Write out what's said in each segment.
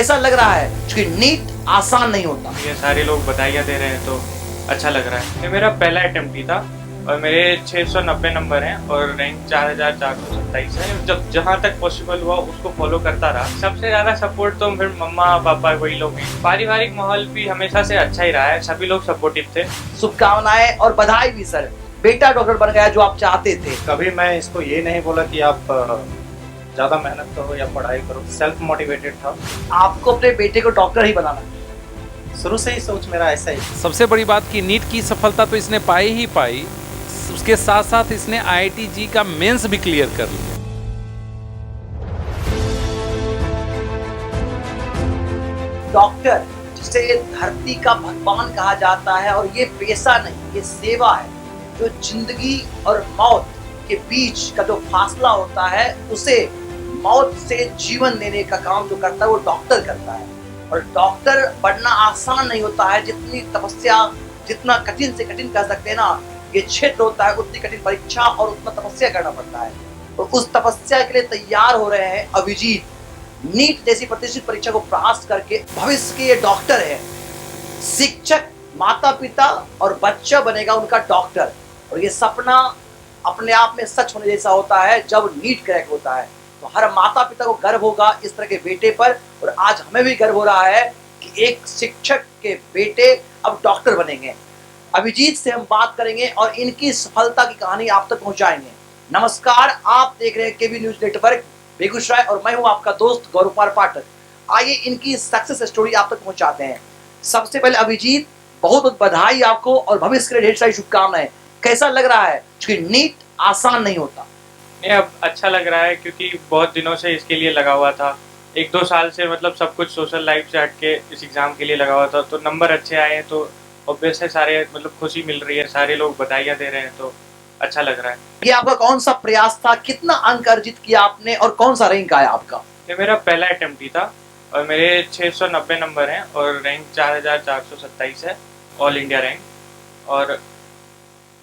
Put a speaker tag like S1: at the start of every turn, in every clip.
S1: कैसा लग रहा है? क्योंकि नीट आसान नहीं होता।
S2: ये सारे लोग बधाइयाँ दे रहे हैं तो अच्छा लग रहा है। ये मेरा पहला अटेम्प्ट ही था और मेरे 690 नंबर हैं और रैंक 4427 है। जब जहाँ तक पॉसिबल हुआ उसको फॉलो करता रहा। सबसे ज़्यादा सपोर्ट तो फिर मम्मा पापा वही लोग हैं। पारिवारिक माहौल भी हमेशा से अच्छा ही रहा है, सभी लोग सपोर्टिव थे।
S1: शुभकामनाएं और बधाई भी सर, बेटा डॉक्टर बन गया जो आप चाहते थे।
S3: कभी मैं इसको ये नहीं बोला कि आप ज़्यादा मेहनत करो या पढ़ाई करो, सेल्फ मोटिवेटेड था।
S1: आपको अपने बेटे को डॉक्टर ही बनाना,
S3: शुरू से ही सोच मेरा ऐसा ही।
S4: सबसे बड़ी बात कि नीट की सफलता तो इसने पाई ही पाई, उसके साथ साथ इसने IIT-JEE का मेंस भी क्लियर कर लिया।
S1: डॉक्टर जिसे धरती का भगवान कहा जाता है, और ये पेशा नहीं, ये सेवा है। जो जिंदगी और मौत के बीच का जो फासला होता है, उसे मौत से जीवन देने का काम जो करता है वो डॉक्टर करता है। और डॉक्टर बनना आसान नहीं होता है। जितनी तपस्या, जितना कठिन से कठिन कह सकते हैं ना ये क्षेत्र होता है, उतनी कठिन परीक्षा और उतना तपस्या करना पड़ता है। तो उस तपस्या के लिए तैयार हो रहे हैं अभिजीत। नीट जैसी प्रतिष्ठित परीक्षा को पास करके भविष्य के ये डॉक्टर है। शिक्षक, माता पिता और बच्चा बनेगा उनका डॉक्टर। और ये सपना अपने आप में सच होने जैसा होता है जब नीट क्रैक होता है। तो हर माता पिता को गर्व होगा इस तरह के बेटे पर। और आज हमें भी गर्व हो रहा है कि एक शिक्षक के बेटे अब डॉक्टर बनेंगे। अभिजीत से हम बात करेंगे और इनकी सफलता की कहानी आप तक पहुंचाएंगे। नमस्कार, आप देख रहे हैं केबी न्यूज नेटवर्क बेगूसराय और मैं हूं आपका दोस्त गौरव कुमार पाठक। आइए इनकी सक्सेस स्टोरी आप तक पहुंचाते हैं। सबसे पहले अभिजीत, बहुत बहुत बधाई आपको और भविष्य के लिए ढेर सारी शुभकामनाएं। कैसा लग रहा है? क्योंकि नीट आसान नहीं होता।
S2: नहीं, अब अच्छा लग रहा है क्योंकि बहुत दिनों से इसके लिए लगा हुआ था। 1-2 साल से मतलब सब कुछ सोशल लाइफ से हटके इस एग्ज़ाम के लिए लगा हुआ था। तो नंबर अच्छे आए हैं तो ऑब्वियस है, सारे मतलब खुशी मिल रही है, सारे लोग बधाइयाँ दे रहे हैं तो अच्छा लग रहा है।
S1: ये आपका कौन सा प्रयास था? कितना अंक अर्जित किया आपने और कौन सा रैंक आया आपका?
S2: ये मेरा पहला अटेम्प्ट ही था और मेरे 690 नंबर हैं और रैंक 4427 है, ऑल इंडिया रैंक। और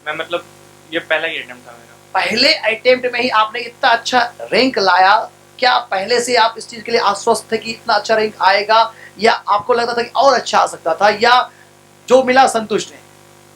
S2: मैं मतलब ये पहला ही अटेम्प्ट था मेरा।
S1: पहले अटेम्प्ट में ही आपने इतना अच्छा रैंक लाया। क्या पहले से आप इस चीज के लिए आश्वस्त थे कि इतना अच्छा रैंक आएगा, या आपको लगता था कि और अच्छा आ सकता था, या जो मिला संतुष्ट है?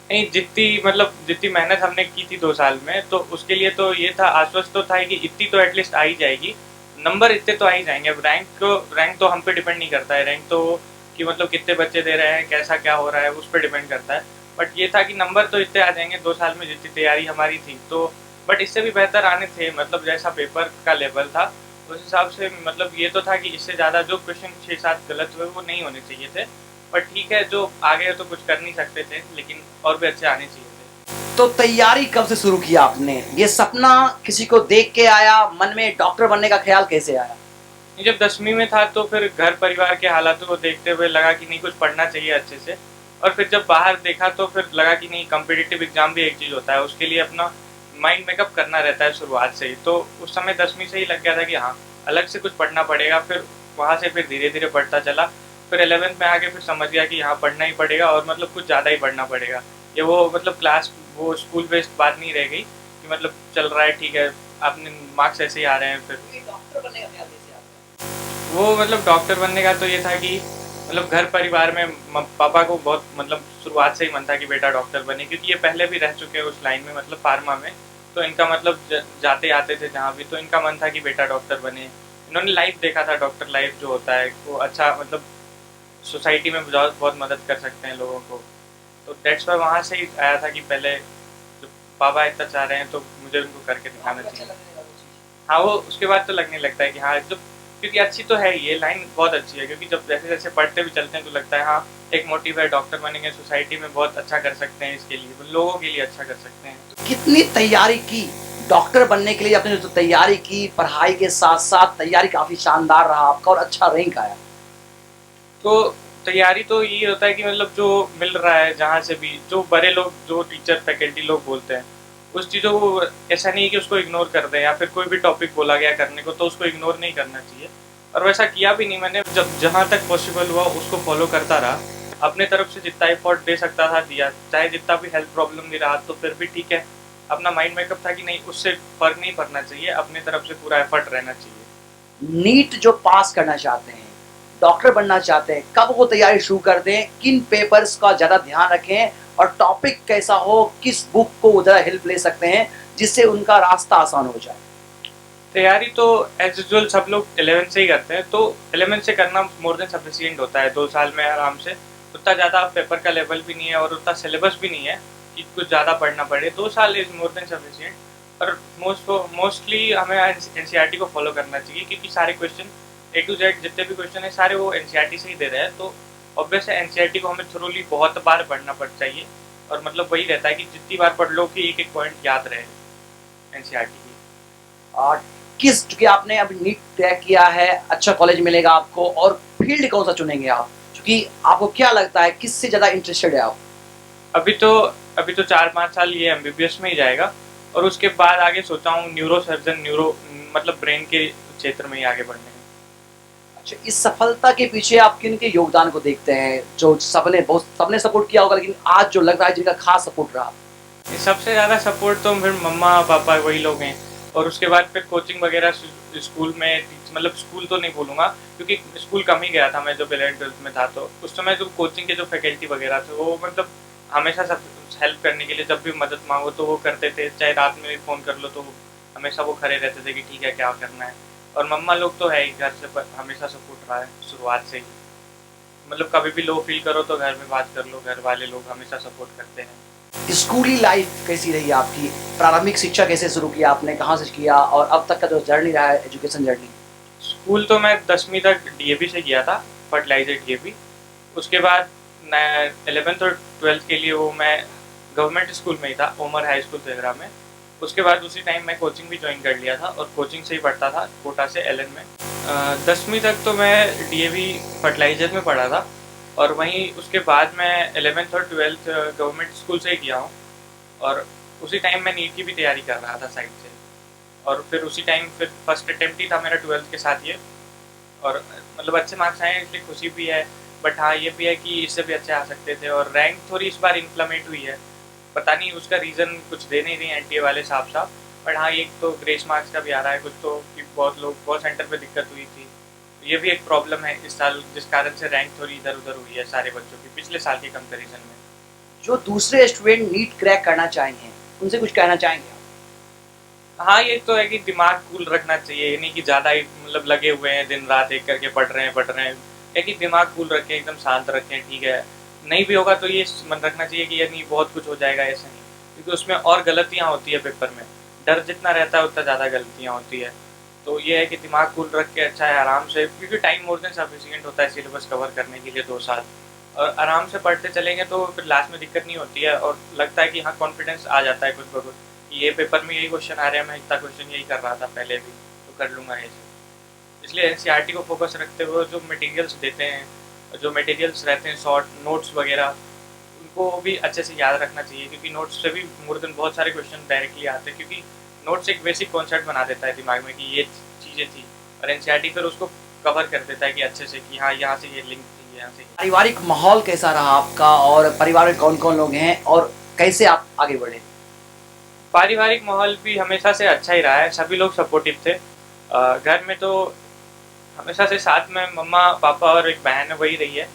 S2: नहीं, जितनी मेहनत हमने की थी 2 साल में, तो उसके लिए तो ये था, आश्वस्त तो था कि इतनी तो एटलीस्ट आ ही जाएगी, नंबर इतने तो आ ही जाएंगे। अब रैंक तो हम पे डिपेंड नहीं करता है। रैंक तो कि मतलब कितने बच्चे दे रहे हैं, कैसा क्या हो रहा है, उस पर डिपेंड करता है। बट ये था कि नंबर तो इतने आ जाएंगे। 2 साल में जितनी तैयारी हमारी थी तो बट इससे भी बेहतर आने थे। मतलब जैसा पेपर का लेवल था उस हिसाब से मतलब ये तो था कि इससे ज़्यादा जो क्वेश्चन 6-7 गलत हुए वो नहीं होने चाहिए थे। पर ठीक है, जो आगे तो कुछ कर नहीं सकते थे, लेकिन और भी अच्छे आने चाहिए थे।
S1: तो तैयारी कब से शुरू किया आपने? ये सपना किसी को देख के आया मन में? डॉक्टर बनने का ख्याल कैसे आया?
S2: जब 10वीं में था तो फिर घर परिवार के हालातों को देखते हुए लगा कि नहीं, कुछ पढ़ना चाहिए अच्छे से। और फिर जब बाहर देखा तो फिर लगा कि नहीं, कॉम्पिटिटिव एग्जाम भी एक चीज़ होता है, उसके लिए अपना माइंड मेकअप करना रहता है शुरुआत से ही। तो उस समय 10वीं से ही लग गया था कि हाँ, अलग से कुछ पढ़ना पड़ेगा। फिर वहाँ से फिर धीरे धीरे पढ़ता चला। फिर 11th में आके फिर समझ गया कि यहाँ पढ़ना ही पड़ेगा और मतलब कुछ ज़्यादा ही पढ़ना पड़ेगा। ये वो मतलब वो स्कूल बेस्ड बात नहीं रह गई कि मतलब चल रहा है ठीक है, अपने मार्क्स ऐसे ही आ रहे हैं। फिर
S1: डॉक्टर बनने का ख्याल कैसे आया?
S2: वो मतलब डॉक्टर बनने का तो ये था कि मतलब घर परिवार में पापा को बहुत मतलब शुरुआत से ही मन था कि बेटा डॉक्टर बने, क्योंकि ये पहले भी रह चुके हैं उस लाइन में, मतलब फार्मा में। तो इनका मतलब जाते आते थे जहाँ भी, तो इनका मन था कि बेटा डॉक्टर बने। इन्होंने लाइफ देखा था, डॉक्टर लाइफ जो होता है वो अच्छा, मतलब सोसाइटी में बहुत मदद कर सकते हैं लोगों को। तो डेट्स वाई वहाँ से ही आया था कि पहले जब पापा इतना चाह रहे हैं तो मुझे उनको करके दिखाना चाहिए। हाँ, वो उसके बाद तो लगने लगता है कि हाँ, जब क्योंकि अच्छी तो है, ये लाइन बहुत अच्छी है। क्योंकि जब जैसे जैसे पढ़ते भी चलते हैं तो लगता है हाँ, एक मोटिव है, डॉक्टर बनेंगे, सोसाइटी में बहुत अच्छा कर सकते हैं, इसके लिए लोगों के लिए अच्छा कर सकते हैं।
S1: कितनी तैयारी की डॉक्टर बनने के लिए? आपने जो तैयारी की, पढ़ाई के साथ साथ तैयारी काफी शानदार रहा आपका और अच्छा रैंक आया।
S2: तो तैयारी तो ये होता है कि मतलब जो मिल रहा है जहाँ से भी, जो बड़े लोग, जो टीचर फैकल्टी लोग बोलते हैं, उस चीज़ों को ऐसा नहीं कि उसको इग्नोर कर दें, या फिर कोई भी टॉपिक बोला गया करने को तो उसको इग्नोर नहीं करना चाहिए। और वैसा किया भी नहीं मैंने। जब जहाँ तक पॉसिबल हुआ उसको फॉलो करता रहा। अपने तरफ से जितना एफर्ट दे सकता था दिया, चाहे जितना भी हेल्थ प्रॉब्लम भी रहा तो फिर भी ठीक है। अपना माइंड मेकअप था कि नहीं, उससे फर्क नहीं पड़ना चाहिए, अपने तरफ से पूरा एफर्ट रहना चाहिए।
S1: नीट जो पास करना चाहते हैं डॉक्टर बनना चाहते हैं, कब वो तैयारी शुरू कर दें, किन पेपर्स का ज़्यादा ध्यान रखें और टॉपिक कैसा हो, किस बुक को वो ज़्यादा हेल्प ले सकते हैं जिससे उनका रास्ता आसान हो जाए?
S2: तैयारी तो एज यूजुअल सब लोग 11 से ही करते हैं, तो 11 से करना मोर देन सफिशिएंट होता है 2 साल में आराम से। उतना ज़्यादा पेपर का लेवल भी नहीं है और उतना सिलेबस भी नहीं है कि कुछ ज़्यादा पढ़ना पड़े। 2 साल इज़ मोर देन सफिशिएंट। और मोस्टली हमें एनसीईआरटी को फॉलो करना चाहिए, क्योंकि सारे क्वेश्चन A to Z जितने भी क्वेश्चन है सारे वो एनसीईआरटी से ही दे रहे हैं। तो ऑब्वियस है एनसीईआरटी को हमें थ्रोली बहुत बार पढ़ना पड़ चाहिए, और मतलब वही रहता है कि जितनी बार पढ़ लो कि एक एक पॉइंट याद रहे एनसीईआरटी की।
S1: और क्योंकि आपने अभी नीट तय किया है, अच्छा कॉलेज मिलेगा आपको, और फील्ड कौन सा चुनेंगे आप, क्योंकि आपको क्या लगता है किससे ज़्यादा इंटरेस्टेड है आप?
S2: अभी तो 4-5 साल ये एमबीबीएस में ही जाएगा, और उसके बाद आगे सोचा हूँ न्यूरो सर्जन, मतलब ब्रेन के क्षेत्र में ही आगे बढ़ने।
S1: अच्छा, इस सफलता के पीछे आप किन के योगदान को देखते हैं, जो सबने सपोर्ट किया होगा, लेकिन आज जो लग रहा है जिनका खास सपोर्ट रहा?
S2: सबसे ज़्यादा सपोर्ट तो फिर मम्मा पापा वही लोग हैं, और उसके बाद फिर कोचिंग वगैरह स्कूल में, मतलब स्कूल तो नहीं बोलूँगा क्योंकि स्कूल कम ही गया था मैं जब 11th-12th में था। तो उस समय जो कोचिंग के जो फैकल्टी वगैरह थे वो मतलब हमेशा सब हेल्प करने के लिए, जब भी मदद मांगो तो वो करते थे, चाहे रात में भी फ़ोन कर लो तो हमेशा वो खड़े रहते थे कि ठीक है क्या करना है। और मम्मा लोग तो है ही, घर से हमेशा सपोर्ट रहा है शुरुआत से ही। मतलब कभी भी लो फील करो तो घर में बात कर लो, घर वाले लोग हमेशा सपोर्ट करते हैं।
S1: स्कूली लाइफ कैसी रही आपकी? प्रारंभिक शिक्षा कैसे शुरू किया आपने, कहाँ से किया, और अब तक का जो जर्नी रहा है, एजुकेशन जर्नी?
S2: स्कूल तो मैं 10वीं तक डीएवी से किया था, फर्टिलाइजर डीएवी। उसके बाद 11th और 12th के लिए वो मैं गवर्नमेंट स्कूल में ही था, ओमर हाई स्कूल तेघरा में। उसके बाद उसी टाइम मैं कोचिंग भी ज्वाइन कर लिया था, और कोचिंग से ही पढ़ता था कोटा से एलएन में। 10वीं तक तो मैं डीएवी फर्टिलाइजर में पढ़ा था, और वहीं उसके बाद मैं 11th और 12th गवर्नमेंट स्कूल से ही किया हूँ। और उसी टाइम मैं नीट की भी तैयारी कर रहा था साइड से, और फिर उसी टाइम फिर फर्स्ट अटेम्प्ट ही था मेरा 12th के साथ ये। और मतलब अच्छे मार्क्स आए इसलिए खुशी भी है, बट हाँ ये भी है कि इससे भी अच्छे आ सकते थे। और रैंक थोड़ी इस बार इन्फ्लेमेट हुई है, पता नहीं उसका रीज़न कुछ दे नहीं रही एनटीए वाले साफ, बट हाँ एक तो ग्रेस मार्क्स का भी आ रहा है कुछ, तो कि बहुत सेंटर पे दिक्कत हुई थी। ये भी एक प्रॉब्लम है इस साल, जिस कारण से रैंक थोड़ी इधर उधर हुई है सारे बच्चों की पिछले साल के कंपैरिजन में।
S1: जो दूसरे स्टूडेंट नीट क्रैक करना चाहेंगे उनसे कुछ कहना चाहेंगे आप?
S2: हाँ ये तो है कि दिमाग कूल रखना चाहिए, ये नहीं कि ज़्यादा ही मतलब लगे हुए हैं दिन रात एक करके पढ़ रहे हैं। है कि दिमाग कूल रखें, एकदम शांत रखें, ठीक है। नहीं भी होगा तो ये मन रखना चाहिए कि ये नहीं बहुत कुछ हो जाएगा, ऐसा नहीं, क्योंकि उसमें और गलतियाँ होती है पेपर में। डर जितना रहता है उतना ज़्यादा गलतियाँ होती है। तो ये है कि दिमाग कूल रख के अच्छा है आराम से, क्योंकि टाइम मोर देन सफिशिएंट होता है सिलेबस कवर करने के लिए 2 साल, और आराम से पढ़ते चलेंगे तो फिर लास्ट में दिक्कत नहीं होती है। और लगता है कि हाँ कॉन्फिडेंस आ जाता है कुछ ब कुछ, ये पेपर में यही क्वेश्चन आ रहे हैं, मैं इतना क्वेश्चन यही कर रहा था पहले भी, तो कर लूँगा ऐसे। इसलिए एनसीईआरटी को फोकस रखते हुए जो मटेरियल्स देते हैं, जो मटेरियल्स रहते हैं शॉर्ट नोट्स वगैरह, उनको भी अच्छे से याद रखना चाहिए, क्योंकि नोट्स से भी मोर देन बहुत सारे क्वेश्चन डायरेक्टली आते हैं, क्योंकि नोट्स एक बेसिक कॉन्सेप्ट बना देता है दिमाग में कि ये चीज़ें थी, और एनसीईआरटी फिर उसको कवर कर देता है कि अच्छे से कि हाँ यहाँ से ये लिंक थी, यहाँ से।
S1: पारिवारिक माहौल कैसा रहा आपका, और परिवार में कौन कौन लोग हैं, और कैसे आप आगे बढ़े?
S2: पारिवारिक माहौल भी हमेशा से अच्छा ही रहा है, सभी लोग सपोर्टिव थे। घर में तो हमेशा से साथ में मम्मा पापा और एक बहन है वही रही है,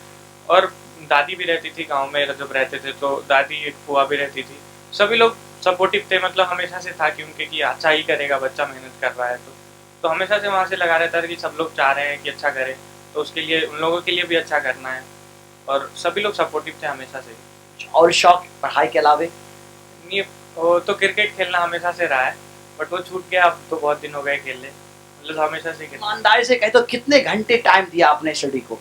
S2: और दादी भी रहती थी गांव में जब रहते थे, तो दादी एक फुआ भी रहती थी। सभी लोग सपोर्टिव थे, मतलब हमेशा से था कि उनके कि अच्छा ही करेगा बच्चा, मेहनत कर रहा है तो हमेशा से वहाँ से लगा रहता था कि सब लोग चाह रहे हैं कि अच्छा करे, तो उसके लिए उन लोगों के लिए भी अच्छा करना है, और सभी लोग सपोर्टिव थे हमेशा से।
S1: और शौक पढ़ाई के अलावे?
S2: नहीं, वो तो क्रिकेट खेलना हमेशा से रहा है, बट वो छूट गया, अब तो बहुत दिन हो गए खेलने, मतलब हमेशा से।
S1: ईमानदारी से कहे तो कितने घंटे टाइम दिया आपने स्टडी को?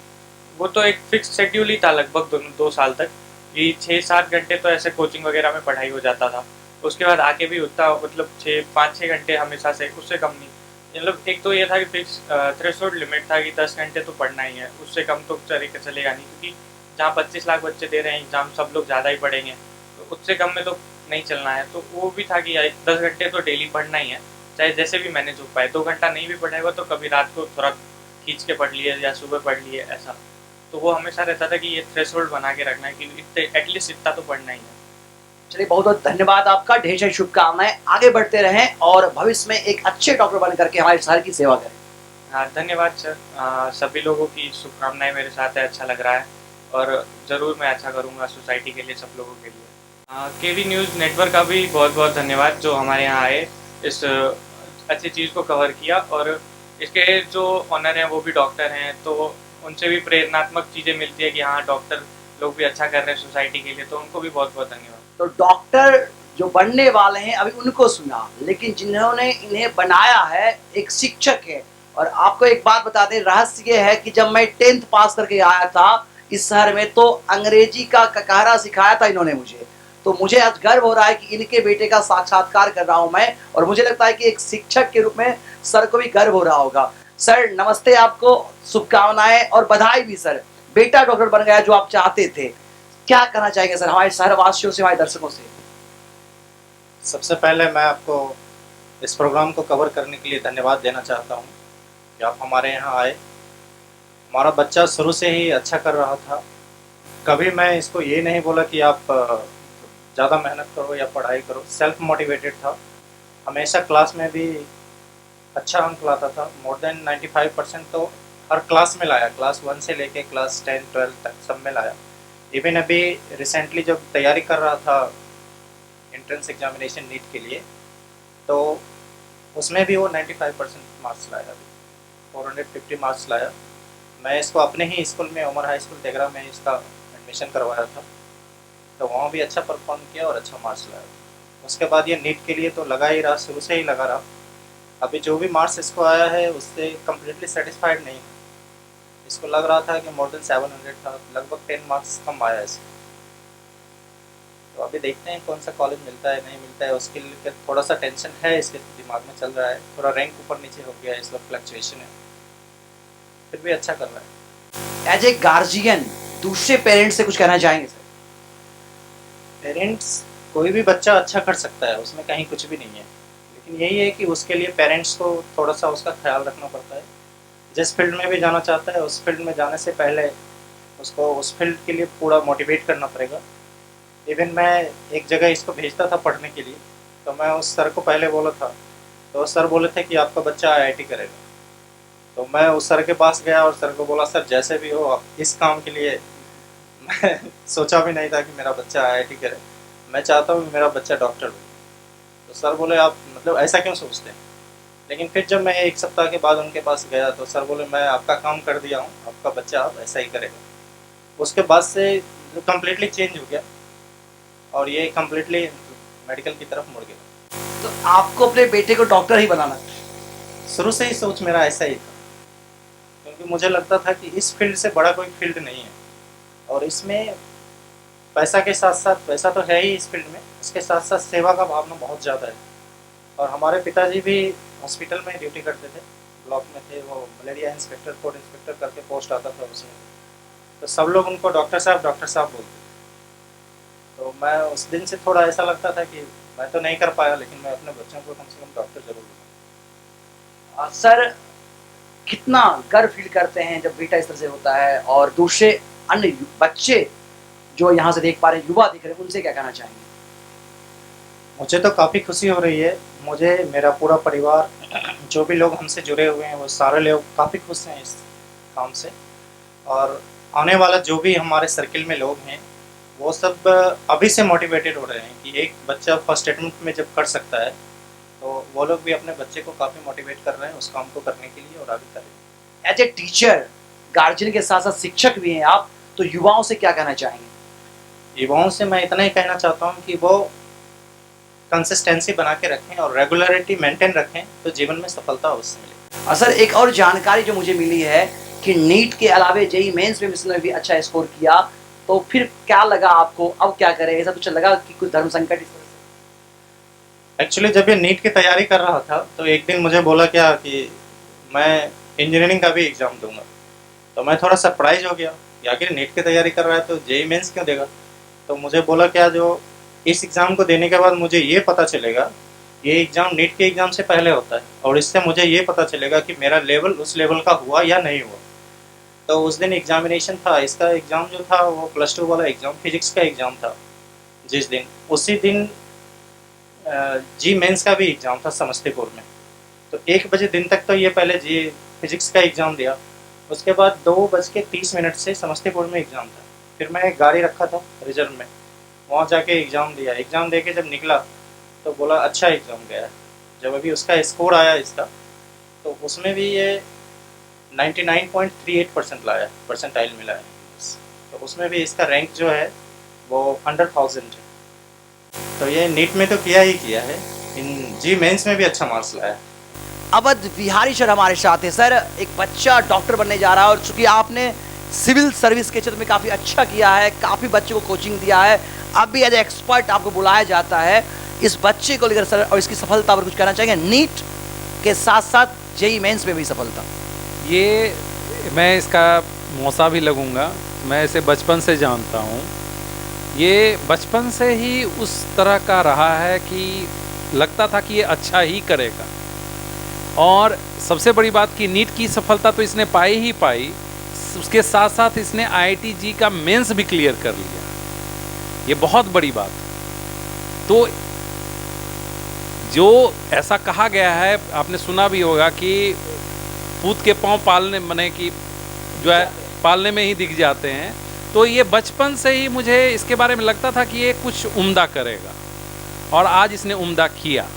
S2: वो तो एक फिक्स शेड्यूल ही था लगभग 2 साल तक, कि 6-7 घंटे तो ऐसे कोचिंग वगैरह में पढ़ाई हो जाता था। उसके बाद आके भी उतना मतलब 5-6 घंटे हमेशा से, उससे कम नहीं। मतलब एक तो ये था कि फिक्स थ्रेशोल्ड लिमिट था कि 10 घंटे तो पढ़ना ही है, उससे कम तो चलेगा नहीं, क्योंकि जहाँ 25 लाख बच्चे दे रहे हैं एग्जाम, सब लोग ज़्यादा ही पढ़ेंगे, तो उससे कम में तो नहीं चलना है। तो वो भी था कि 10 घंटे तो डेली पढ़ना ही है, चाहे जैसे भी मैनेज हो पाए। 2 घंटा नहीं भी पढ़ेगा तो कभी रात को थोड़ा खींच के पढ़ लिए या सुबह पढ़ लिए, ऐसा। तो वो हमेशा रहता था कि ये थ्रेशोल्ड बना के रखना है कि एटलीस्ट इतना तो पढ़ना ही है।
S1: चलिए, बहुत बहुत धन्यवाद आपका, ढेर सारी शुभकामनाएं, आगे बढ़ते रहें और भविष्य में एक अच्छे डॉक्टर बन करके हमारे शहर की सेवा करें।
S2: हाँ, धन्यवाद सर। सभी लोगों की शुभकामनाएं मेरे साथ है, अच्छा लग रहा है और ज़रूर मैं अच्छा करूँगा सोसाइटी के लिए, सब लोगों के लिए। केवी न्यूज़ नेटवर्क का भी बहुत बहुत धन्यवाद जो हमारे यहाँ आए, इस अच्छी चीज़ को कवर किया, और इसके जो ऑनर हैं वो भी डॉक्टर हैं, तो उनसे भी प्रेरणात्मक चीज़ें मिलती है कि हाँ, डॉक्टर लोग भी अच्छा कर रहे हैं सोसाइटी के लिए, तो उनको भी बहुत बहुत धन्यवाद।
S1: तो डॉक्टर जो बनने वाले हैं अभी उनको सुना, लेकिन जिन्होंने इन्हें बनाया है एक शिक्षक है। और आपको एक बात बता दें, रहस्य ये है कि जब मैं 10th पास करके आया था इस शहर में, तो अंग्रेजी का ककारा सिखाया था इन्होंने मुझे। तो मुझे आज गर्व हो रहा है कि इनके बेटे का साक्षात्कार कर रहा हूं मैं, और मुझे लगता है कि एक शिक्षक के रूप में सर को भी गर्व हो रहा होगा। सर नमस्ते, आपको शुभकामनाएं और बधाई भी सर, बेटा डॉक्टर बन गया जो आप चाहते थे। क्या कहना चाहेंगे सर हमारे शहरवासियों से, हमारे दर्शकों से?
S3: सबसे पहले मैं आपको इस प्रोग्राम को कवर करने के लिए धन्यवाद देना चाहता हूँ कि आप हमारे यहाँ आए। हमारा बच्चा शुरू से ही अच्छा कर रहा था, कभी मैं इसको ये नहीं बोला कि आप ज़्यादा मेहनत करो या पढ़ाई करो। सेल्फ मोटिवेटेड था, हमेशा क्लास में भी अच्छा अंक लाता था, मोर देन 95% तो हर क्लास में लाया, क्लास 1 से लेके क्लास 10 12 तक सब में लाया। इवन अभी रिसेंटली जब तैयारी कर रहा था एंट्रेंस एग्जामिनेशन नीट के लिए, तो उसमें भी वो 95% मार्क्स लाया, 450 मार्क्स लाया। मैं इसको अपने ही स्कूल में, उमर हाई स्कूल तेगरा में इसका एडमिशन करवाया था, तो वहाँ भी अच्छा परफॉर्म किया और अच्छा मार्क्स लाया। उसके बाद ये नीट के लिए तो लगा ही रहा, शुरू से ही लगा रहा। अभी जो भी मार्क्स इसको आया है उससे कम्प्लीटली सेटिस्फाइड नहीं था। इसको लग रहा था कि मोर देन 700 था, लगभग 10 मार्क्स कम आया इसको। तो अभी देखते हैं कौन सा कॉलेज मिलता है नहीं मिलता है, उसके लिए थोड़ा सा टेंशन है इसके दिमाग में चल रहा है, थोड़ा रैंक ऊपर नीचे हो गया है, इस वक्त फ्लक्चुएशन है, फिर भी अच्छा कर रहा है।
S1: एज ए गार्जियन दूसरे पेरेंट्स से कुछ कहना चाहेंगे सर?
S3: पेरेंट्स, कोई भी बच्चा अच्छा कर सकता है, उसमें कहीं कुछ भी नहीं है, लेकिन यही है कि उसके लिए पेरेंट्स को थोड़ा सा उसका ख्याल रखना पड़ता है। जिस फील्ड में भी जाना चाहता है उस फील्ड में जाने से पहले उसको उस फील्ड के लिए पूरा मोटिवेट करना पड़ेगा। इवन मैं एक जगह इसको भेजता था पढ़ने के लिए, तो मैं उस सर को पहले बोला था, तो सर बोले थे कि आपका बच्चा IIT करेगा। तो मैं उस सर के पास गया और सर को बोला, सर जैसे भी हो आप इस काम के लिए मैं सोचा भी नहीं था कि मेरा बच्चा IIT करे, मैं चाहता हूँ कि मेरा बच्चा डॉक्टर हो। तो सर बोले आप मतलब ऐसा क्यों सोचते हैं? लेकिन फिर जब मैं 1 सप्ताह के बाद उनके पास गया तो सर बोले मैं आपका काम कर दिया हूँ, आपका बच्चा आप ऐसा ही करेगा। उसके बाद से कम्प्लीटली चेंज हो गया और ये कम्प्लीटली मेडिकल की तरफ मुड़ गया।
S1: तो आपको अपने बेटे को डॉक्टर ही बनाना था?
S3: शुरू से ही सोच मेरा ऐसा ही था, क्योंकि मुझे लगता था कि इस फील्ड से बड़ा कोई फील्ड नहीं है, और इसमें पैसा के साथ साथ, पैसा तो है ही इस फील्ड में, उसके साथ साथ सेवा का भावना बहुत ज़्यादा है। और हमारे पिताजी भी हॉस्पिटल में ड्यूटी करते थे, ब्लॉक में थे वो, मलेरिया इंस्पेक्टर, फूड इंस्पेक्टर करके पोस्ट आता था उसमें, तो सब लोग उनको डॉक्टर साहब बोलते। तो मैं उस दिन से थोड़ा ऐसा लगता था कि मैं तो नहीं कर पाया, लेकिन मैं अपने बच्चों को कम से कम डॉक्टर जरूर बनाऊं।
S1: सर कितना गर्व फील करते हैं जब बेटा इस तरह से होता है, और दूसरे अन्य बच्चे जो यहाँ से देख पा रहे हैं, युवा दिख रहे हैं, उनसे क्या कहना चाहेंगे?
S3: मुझे तो काफ़ी खुशी हो रही है, मुझे, मेरा पूरा परिवार, जो भी लोग हमसे जुड़े हुए हैं वो सारे लोग काफ़ी खुश हैं इस काम से। और आने वाला जो भी हमारे सर्किल में लोग हैं वो सब अभी से मोटिवेटेड हो रहे हैं कि एक बच्चा फर्स्ट अटेम्प्ट में जब कर सकता है तो वो लोग भी अपने बच्चे को काफ़ी मोटिवेट कर रहे हैं उस काम को करने के लिए और आगे करें।
S1: एज ए टीचर, गार्जियन के साथ साथ शिक्षक भी हैं आप, तो युवाओं से क्या कहना चाहेंगे?
S3: युवाओं से मैं इतना ही कहना चाहता हूँ कि वो कंसिस्टेंसी बना के रखें और रेगुलरिटी मेंटेन रखें, तो जीवन में सफलता अवश्य मिलेगी।
S1: सर एक और जानकारी जो मुझे मिली है कि नीट के अलावे जेईई मेंस में भी अच्छा स्कोर किया, तो फिर क्या लगा आपको, अब क्या करें? ऐसा कुछ लगा कि कुछ धर्म संकट इस तरह से?
S3: एक्चुअली जब ये नीट की तैयारी कर रहा था तो एक दिन मुझे बोला क्या कि मैं इंजीनियरिंग का भी एग्ज़ाम दूंगा, तो मैं थोड़ा सरप्राइज हो गया कि आखिर नीट की तैयारी कर रहा है तो जेईई मेंस क्यों देगा। तो मुझे बोला क्या, जो इस एग्ज़ाम को देने के बाद मुझे ये पता चलेगा, ये एग्ज़ाम नीट के एग्ज़ाम से पहले होता है, और इससे मुझे ये पता चलेगा कि मेरा लेवल उस लेवल का हुआ या नहीं हुआ। तो उस दिन एग्जामिनेशन था, इसका एग्ज़ाम जो था वो +2 वाला एग्ज़ाम, फिजिक्स का एग्ज़ाम था जिस दिन, उसी दिन जी मेंस का भी एग्ज़ाम था समस्तीपुर में। तो 1 बजे दिन तक तो ये पहले जी फिजिक्स का एग्ज़ाम दिया। उसके बाद 2:30 से समस्तीपुर में एग्ज़ाम था। फिर मैं एक गाड़ी रखा था रिजर्व में, वहाँ जाके एग्ज़ाम दिया। एग्ज़ाम दे के जब निकला तो बोला अच्छा एग्ज़ाम गया है। जब अभी उसका स्कोर आया इसका, तो उसमें भी ये 99.38% लाया, परसेंटाइल मिला है। तो उसमें भी इसका रैंक जो है वो 100,000 है। तो ये नीट में तो किया ही किया है, इन जी मेंस में भी अच्छा मार्क्स लाया।
S1: अवध विहारी सर हमारे साथ है। सर, एक बच्चा डॉक्टर बनने जा रहा है और चूंकि आपने सिविल सर्विस के क्षेत्र में काफ़ी अच्छा किया है, काफ़ी बच्चों को कोचिंग दिया है, अब भी एज एक्सपर्ट आपको बुलाया जाता है। इस बच्चे को लेकर सर और इसकी सफलता पर कुछ कहना चाहेंगे? नीट के साथ साथ जेई मेंस में भी सफलता।
S4: ये मैं इसका मौसा भी लगूंगा, मैं इसे बचपन से जानता हूँ। ये बचपन से ही उस तरह का रहा है कि लगता था कि ये अच्छा ही करेगा। और सबसे बड़ी बात कि नीट की सफलता तो इसने पाई ही पाई, उसके साथ साथ इसने IIT-JEE का मेंस भी क्लियर कर लिया। ये बहुत बड़ी बात। तो जो ऐसा कहा गया है, आपने सुना भी होगा कि पूत के पाँव पालने मने कि जो है पालने में ही दिख जाते हैं। तो ये बचपन से ही मुझे इसके बारे में लगता था कि ये कुछ उम्दा करेगा, और आज इसने उम्दा किया,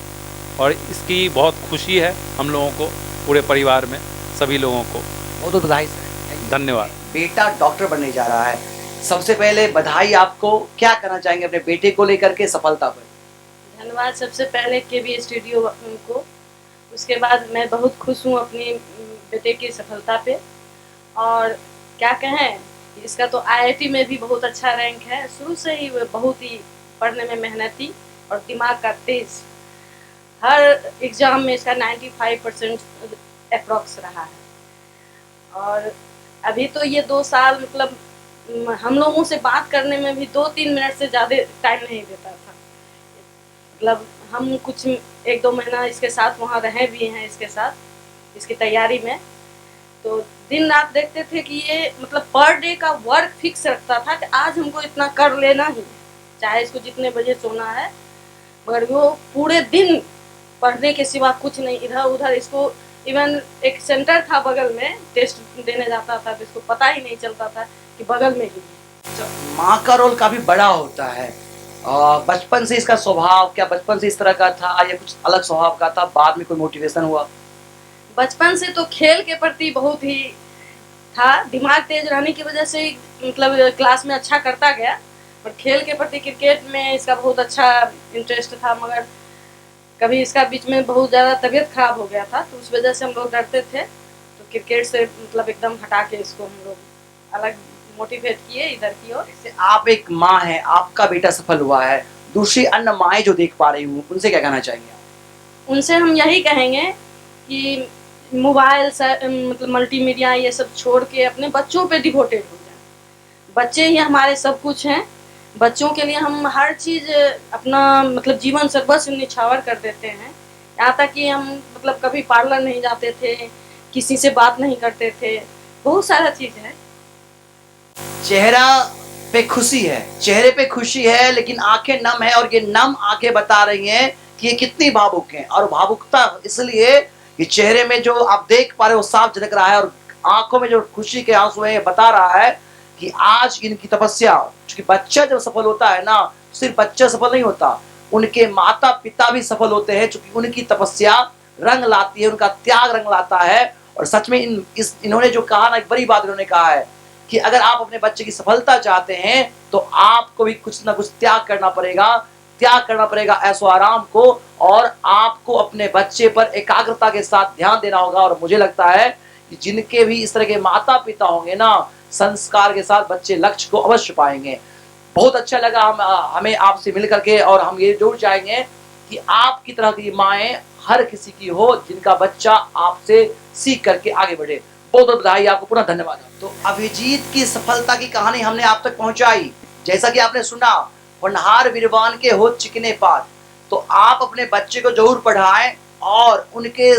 S4: और इसकी बहुत खुशी है हम लोगों को, पूरे परिवार में सभी लोगों को।
S1: बहुत बधाई सर।
S4: धन्यवाद।
S1: बेटा डॉक्टर बनने जा रहा है, सबसे पहले बधाई आपको। क्या कहना चाहेंगे अपने बेटे को लेकर के सफलता पर?
S5: धन्यवाद सबसे पहले KV स्टूडियो को। उसके बाद मैं बहुत खुश हूँ अपनी बेटे की सफलता पे। और क्या कहें, इसका तो IIT में भी बहुत अच्छा रैंक है। शुरू से ही वो बहुत ही पढ़ने में मेहनती और दिमाग का तेज। हर एग्ज़ाम में इसका 95% अप्रॉक्स रहा है। और अभी तो ये 2 साल मतलब हम लोगों से बात करने में भी 2-3 मिनट से ज़्यादा टाइम नहीं देता था। मतलब हम कुछ 1-2 महीना इसके साथ वहाँ रहे भी हैं, इसके साथ इसकी तैयारी में। तो दिन रात देखते थे कि ये मतलब पर डे का वर्क फिक्स रखता था कि आज हमको इतना कर लेना ही, चाहे इसको जितने बजे सोना है। मगर वो पूरे दिन पढ़ने के सिवा कुछ नहीं, इधर उधर। इसको इवन एक सेंटर था बगल में, टेस्ट देने जाता था तो इसको पता ही नहीं चलता था कि बगल में ही है।
S1: माँ का रोल काफी बड़ा होता है। बचपन से इसका स्वभाव क्या बचपन से इस तरह का था या कुछ अलग स्वभाव का था? बाद में कोई मोटिवेशन हुआ?
S5: बचपन से तो खेल के प्रति बहुत ही था, दिमाग तेज रहने की वजह से मतलब क्लास में अच्छा करता गया। पर खेल के प्रति क्रिकेट में इसका बहुत अच्छा इंटरेस्ट था। मगर कभी इसका बीच में बहुत ज़्यादा तबीयत खराब हो गया था, तो उस वजह से हम लोग डरते थे। तो क्रिकेट से मतलब एकदम हटा के इसको हम लोग अलग मोटिवेट किए इधर की ओर।
S1: जैसे आप एक माँ हैं, आपका बेटा सफल हुआ है, दूसरी अन्य माएँ जो देख पा रही हूँ, उनसे क्या कहना चाहेंगे आप?
S5: उनसे हम यही कहेंगे कि मोबाइल मतलब मल्टीमीडिया ये सब छोड़ के अपने बच्चों पे डिवोटेड हो जाए। बच्चे ही हमारे सब कुछ हैं। बच्चों के लिए हम हर चीज़ अपना मतलब जीवन सर्वस्व निछावर कर देते हैं। यहाँ तक कि हम मतलब कभी पार्लर नहीं जाते थे, किसी से बात नहीं करते थे, बहुत सारा चीज़ है।
S1: चेहरा पे खुशी है, चेहरे पे खुशी है, लेकिन आंखें नम है, और ये नम आंखें बता रही हैं कि ये कितनी भावुक हैं। और भावुकता इसलिए ये चेहरे में जो आप देख पा रहे हो साफ झलक रहा है, और आंखों में जो खुशी के आंसू है, ये बता रहा है कि आज इनकी तपस्या, क्योंकि बच्चा जब सफल होता है ना, सिर्फ बच्चा सफल नहीं होता, उनके माता पिता भी सफल होते हैं, क्योंकि उनकी तपस्या रंग लाती है, उनका त्याग रंग लाता है। और सच में इन्होंने जो कहा ना, एक बड़ी बात इन्होंने कहा है कि अगर आप अपने बच्चे की सफलता चाहते हैं तो आपको भी कुछ ना कुछ त्याग करना पड़ेगा ऐशो आराम को, और आपको अपने बच्चे पर एकाग्रता के साथ ध्यान देना होगा। और मुझे लगता है कि जिनके भी इस तरह के माता पिता होंगे ना, संस्कार के साथ बच्चे लक्ष्य को अवश्य पाएंगे। बहुत अच्छा लगा हमें आपसे मिल करके, और हम ये जरूर चाहेंगे कि आपकी तरह की माएँ हर किसी की हो, जिनका बच्चा आपसे सीख करके आगे बढ़े। बहुत बहुत बधाई आपको, पुनः धन्यवाद। तो अभिजीत की सफलता की कहानी हमने आप तक पहुंचाई। जैसा कि आपने सुना, होनहार वीरवान के हो चिकने पात। तो आप अपने बच्चे को जरूर पढ़ाएं, और उनके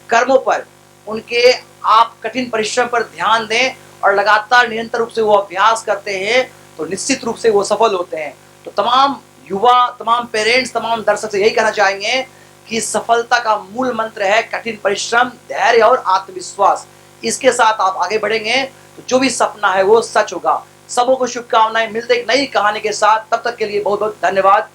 S1: कर्मों पर, उनके आप कठिन परिश्रम पर ध्यान दें, और लगातार निरंतर रूप से वो अभ्यास करते हैं तो निश्चित रूप से वो सफल होते हैं। तो तमाम युवा, तमाम पेरेंट्स, तमाम दर्शक से यही कहना चाहेंगे कि सफलता का मूल मंत्र है कठिन परिश्रम, धैर्य और आत्मविश्वास। इसके साथ आप आगे बढ़ेंगे तो जो भी सपना है वो सच होगा। सबों को शुभकामनाएं। मिलते एक नई कहानी के साथ, तब तक के लिए बहुत बहुत धन्यवाद।